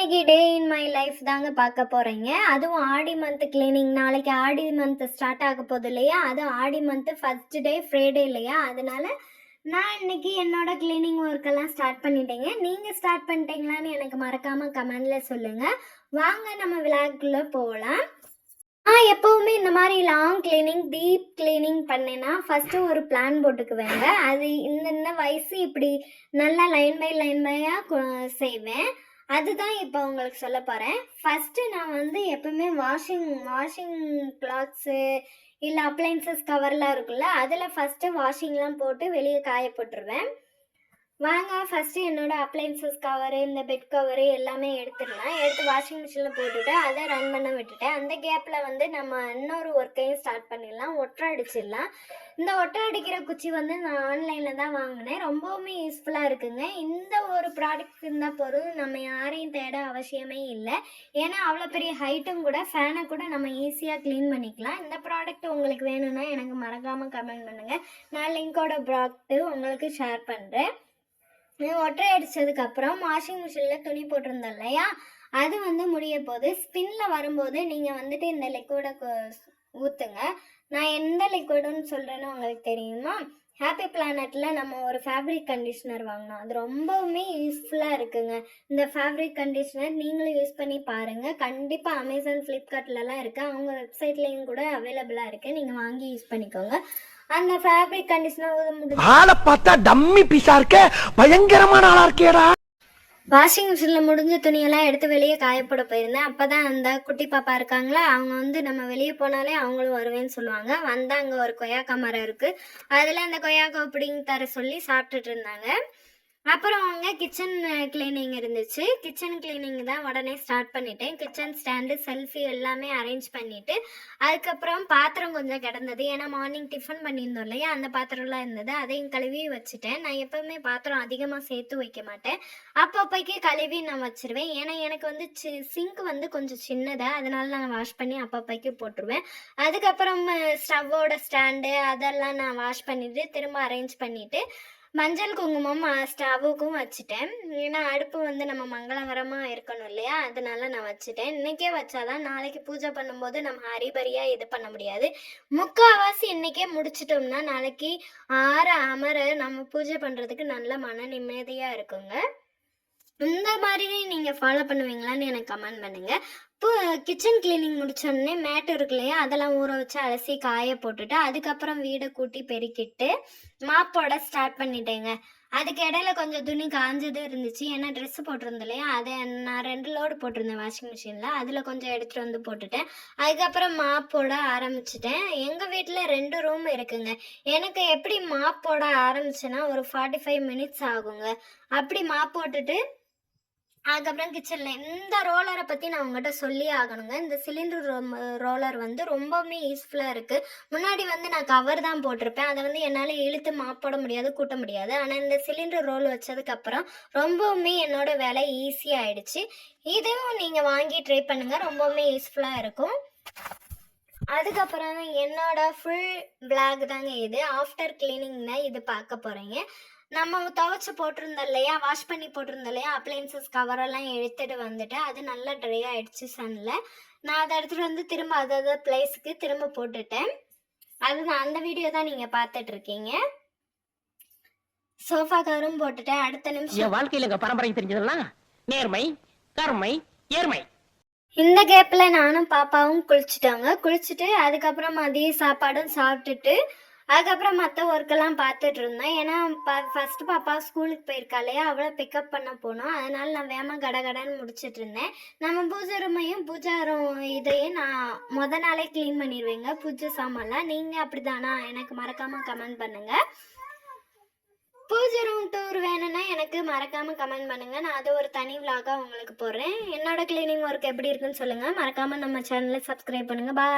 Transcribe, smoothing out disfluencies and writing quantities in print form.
இன்னைக்கு டே in my life தாங்க பார்க்க போகிறீங்க. அதுவும் ஆடி மந்த் கிளீனிங். நாளைக்கு ஆடி மந்த் ஸ்டார்ட் ஆக போகுது இல்லையா? அதுவும் ஆடி மந்த் ஃபர்ஸ்ட் டே ஃப்ரைடே இல்லையா? அதனால நான் இன்னைக்கு என்னோட கிளீனிங் ஒர்க்கெல்லாம் ஸ்டார்ட் பண்ணிட்டேங்க. நீங்கள் ஸ்டார்ட் பண்ணிட்டீங்களான்னு எனக்கு மறக்காமல் கமெண்டில் சொல்லுங்கள். வாங்க நம்ம விளையாட்டுக்குள்ளே போகலாம். எப்போவுமே இந்த மாதிரி லாங் கிளீனிங், டீப் கிளீனிங் பண்ணேன்னா ஃபஸ்ட்டு ஒரு பிளான் போட்டுக்குவேங்க. அது இந்த வயசு இப்படி நல்லா லைன் பை லைனாக செய்வேன். அதுதான் இப்போ உங்களுக்கு சொல்ல போகிறேன். ஃபஸ்ட்டு நான் வந்து எப்பவுமே வாஷிங் கிளாத்ஸு இல்லை அப்ளைன்சஸ் கவர்லாம் இருக்குல்ல, அதில் ஃபஸ்ட்டு வாஷிங்லாம் போட்டு வெளியே காய போட்டுருவேன். வாங்க ஃபஸ்ட்டு என்னோடய அப்ளைன்சஸ் கவரு, இந்த பெட் கவரு எல்லாமே எடுத்துடலாம். எடுத்து வாஷிங் மிஷினில் போட்டுவிட்டு அதை ரன் பண்ண விட்டுட்டேன். அந்த கேப்பில் வந்து நம்ம இன்னொரு ஒர்க்கையும் ஸ்டார்ட் பண்ணிடலாம். ஒட்டரை அடிச்சிடலாம். இந்த ஒட்டரை அடிக்கிற குச்சி வந்து நான் ஆன்லைனில் தான் வாங்கினேன். ரொம்பவுமே யூஸ்ஃபுல்லாக இருக்குங்க. இந்த ஒரு ப்ராடக்ட் இருந்தால் போதும், நம்ம யாரையும் தேட அவசியமே இல்லை. ஏன்னா அவ்வளோ பெரிய ஹைட்டும் கூட, ஃபேனை கூட நம்ம ஈஸியாக க்ளீன் பண்ணிக்கலாம். இந்த ப்ராடக்ட் உங்களுக்கு வேணும்னா எனக்கு மறக்காமல் கமெண்ட் பண்ணுங்கள். நான் லிங்கோட ப்ராடக்ட்டு உங்களுக்கு ஷேர் பண்ணுறேன். ஒட்டரை அடித்ததுக்கப்புறம் வாஷிங் மிஷினில் துணி போட்டிருந்தோம் இல்லையா, அது வந்து முடிய போது ஸ்பின்னில் வரும்போது நீங்கள் வந்துட்டு இந்த லிக்விடை ஊற்றுங்க. நான் எந்த லிக்விடுன்னு சொல்கிறேன்னு உங்களுக்கு தெரியுமா? ஹாப்பி பிளானட்டில் நம்ம ஒரு ஃபேப்ரிக் கண்டிஷ்னர் வாங்கினோம். அது ரொம்பவுமே யூஸ்ஃபுல்லாக இருக்குங்க. இந்த ஃபேப்ரிக் கண்டிஷ்னர் நீங்களும் யூஸ் பண்ணி பாருங்கள். கண்டிப்பாக அமேசான், ஃப்ளிப்கார்ட்லலாம் இருக்குது. அவங்க வெப்சைட்லேயும் கூட அவைலபிளாக இருக்குது. நீங்கள் வாங்கி யூஸ் பண்ணிக்கோங்க. அந்த ஃபேப்ரிக் கண்டிஷனர் ஆளை பார்த்தா டம்மி பீஸா இருக்க, பயங்கரமான ஆளா இருக்கேடா. வாஷிங் மிஷினில் முடிஞ்ச துணியெல்லாம் எடுத்து வெளியே காயப்போட போயிருந்தேன். அப்போ தான் அந்த குட்டி பாப்பா இருக்காங்களா, அவங்க வந்து நம்ம வெளியே போனாலே அவங்களும் வருவேன்னு சொல்லுவாங்க. வந்தால் அங்கே ஒரு கொய்யாக்கா மரம் இருக்குது. அதில் அந்த கொய்யாக்கா பிடிங்கி தர சொல்லி சாப்பிட்டுட்டு இருந்தாங்க. அப்புறம் அவங்க கிச்சன் கிளீனிங் இருந்துச்சு. கிச்சன் கிளீனிங் தான் உடனே ஸ்டார்ட் பண்ணிட்டேன். கிச்சன் ஸ்டாண்டு, செல்ஃபி எல்லாமே அரேஞ்ச் பண்ணிவிட்டு, அதுக்கப்புறம் பாத்திரம் கொஞ்சம் கிடந்தது. ஏன்னா மார்னிங் டிஃபன் பண்ணியிருந்தோம் இல்லையா, அந்த பாத்திரம்லாம் இருந்தது. அதையும் கழுவி வச்சுட்டேன். நான் எப்போவுமே பாத்திரம் அதிகமாக சேர்த்து வைக்க மாட்டேன். அப்பப்போக்கே கழுவி நான் வச்சுருவேன். ஏன்னா எனக்கு வந்து சிங்க் வந்து கொஞ்சம் சின்னதாக, அதனால நான் வாஷ் பண்ணி அப்பப்போக்கே போட்டுருவேன். அதுக்கப்புறம் ஸ்டவ்வோட ஸ்டாண்டு அதெல்லாம் நான் வாஷ் பண்ணிவிட்டு திரும்ப அரேஞ்ச் பண்ணிவிட்டு மஞ்சள் குங்குமம் ஸ்டவ்வுக்கும் வச்சுட்டேன். ஏன்னா அடுப்பு வந்து நம்ம மங்களகரமாக இருக்கணும் இல்லையா, அதனால நான் வச்சுட்டேன். இன்றைக்கே வச்சாதான் நாளைக்கு பூஜை பண்ணும்போது நம்ம ஹரிபரியாக இது பண்ண முடியாது. முக்கால்வாசி இன்றைக்கே முடிச்சிட்டோம்னா நாளைக்கு அமர நம்ம பூஜை பண்ணுறதுக்கு நல்ல மன நிம்மதியாக இருக்குங்க. இந்த மாதிரி நீங்கள் ஃபாலோ பண்ணுவீங்களான்னு எனக்கு கமெண்ட் பண்ணுங்கள். இப்போ கிச்சன் கிளீனிங் முடிச்சோடனே மேட் இருக்கு இல்லையா, அதெல்லாம் ஊற வச்சு அலசி காய போட்டுட்டு அதுக்கப்புறம் வீடை கூட்டி பெருக்கிட்டு மாப்போட ஸ்டார்ட் பண்ணிட்டேங்க. அதுக்கு இடையில கொஞ்சம் துணி காஞ்சது இருந்துச்சு. ஏன்னா ட்ரெஸ்ஸு போட்டிருந்தேன் இல்லையா, அதை நான் 2 லோடு போட்டிருந்தேன் வாஷிங் மிஷினில். அதில் கொஞ்சம் எடுத்துகிட்டு வந்து போட்டுட்டேன். அதுக்கப்புறம் மாப்போட ஆரம்பிச்சிட்டேன். எங்கள் வீட்டில் 2 ரூம் இருக்குங்க. எனக்கு எப்படி மாப்போட ஆரம்பிச்சேன்னா ஒரு 45 மினிட்ஸ் ஆகுங்க. அப்படி மாப் போட்டுட்டு அதுக்கப்புறம் கிச்சனில் இந்த ரோலரை பற்றி நான் உங்கள்கிட்ட சொல்லி ஆகணுங்க. இந்த சிலிண்டர் ரோலர் வந்து ரொம்பவுமே யூஸ்ஃபுல்லாக இருக்குது. முன்னாடி வந்து நான் கவர் தான் போட்டிருப்பேன். அதை வந்து என்னால் இழுத்து மாப்போட முடியாது, கூட்ட முடியாது. ஆனால் இந்த சிலிண்டர் ரோல் வச்சதுக்கப்புறம் ரொம்பவுமே என்னோட வேலை ஈஸியாகிடுச்சு. இதுவும் நீங்கள் வாங்கி ட்ரை பண்ணுங்கள், ரொம்பவுமே யூஸ்ஃபுல்லாக இருக்கும். அதுக்கப்புறம் என்னோட ஃபுல் பிளாக் தாங்க இது. ஆஃப்டர் கிளீனிங் தான் இது பார்க்க போகிறீங்க. நம்ம துவைச்சி போட்டிருந்தோம் இல்லையா, வாஷ் பண்ணி போட்டிருந்தோம் இல்லையா, அப்ளைன்சஸ் கவரெல்லாம் எடுத்துகிட்டு வந்துட்டு அது நல்லா ட்ரை ஆகிடுச்சு சன்னில். நான் அதை எடுத்துகிட்டு வந்து திரும்ப அதாவது பிளேஸுக்கு திரும்ப போட்டுட்டேன். அதுதான் அந்த வீடியோ தான் நீங்கள் பார்த்துட்ருக்கீங்க. சோஃபா கவரும் போட்டுட்டேன். அடுத்த நிமிஷம் வாழ்க்கையில் பரம்பரை தெரிஞ்சதெல்லாம் நேர்மை, கருமை, ஏர்மை. இந்த கேப்பில் நானும் பாப்பாவும் குளிச்சுட்டு அதுக்கப்புறம் மதிய சாப்பாடும் சாப்பிட்டுட்டு அதுக்கப்புறம் மற்ற ஒர்க்கெல்லாம் பார்த்துட்டு இருந்தேன். ஏன்னா ஃபஸ்ட்டு பாப்பா ஸ்கூலுக்கு போயிருக்கா இல்லையா, அவளை பிக்கப் பண்ண போனோம். அதனால் நான் வேகமாக கடகடன்னு முடிச்சுட்டு இருந்தேன். நம்ம பூஜை ரூமையும் இதையும் நான் நாளே க்ளீன் பண்ணிடுவேங்க, பூஜை சாமான்லாம். நீங்கள் அப்படி தானா எனக்கு மறக்காமல் கமெண்ட் பண்ணுங்கள். பூஜை ரூம் டூர் வேணும்னா எனக்கு மறக்காமல் கமெண்ட் பண்ணுங்கள். நான் அதை ஒரு தனி விலாகாக உங்களுக்கு போடுறேன். என்னோட கிளீனிங் ஒர்க் எப்படி இருக்குன்னு சொல்லுங்கள். மறக்காமல் நம்ம சேனலை சப்ஸ்கிரைப் பண்ணுங்கள். பாய்.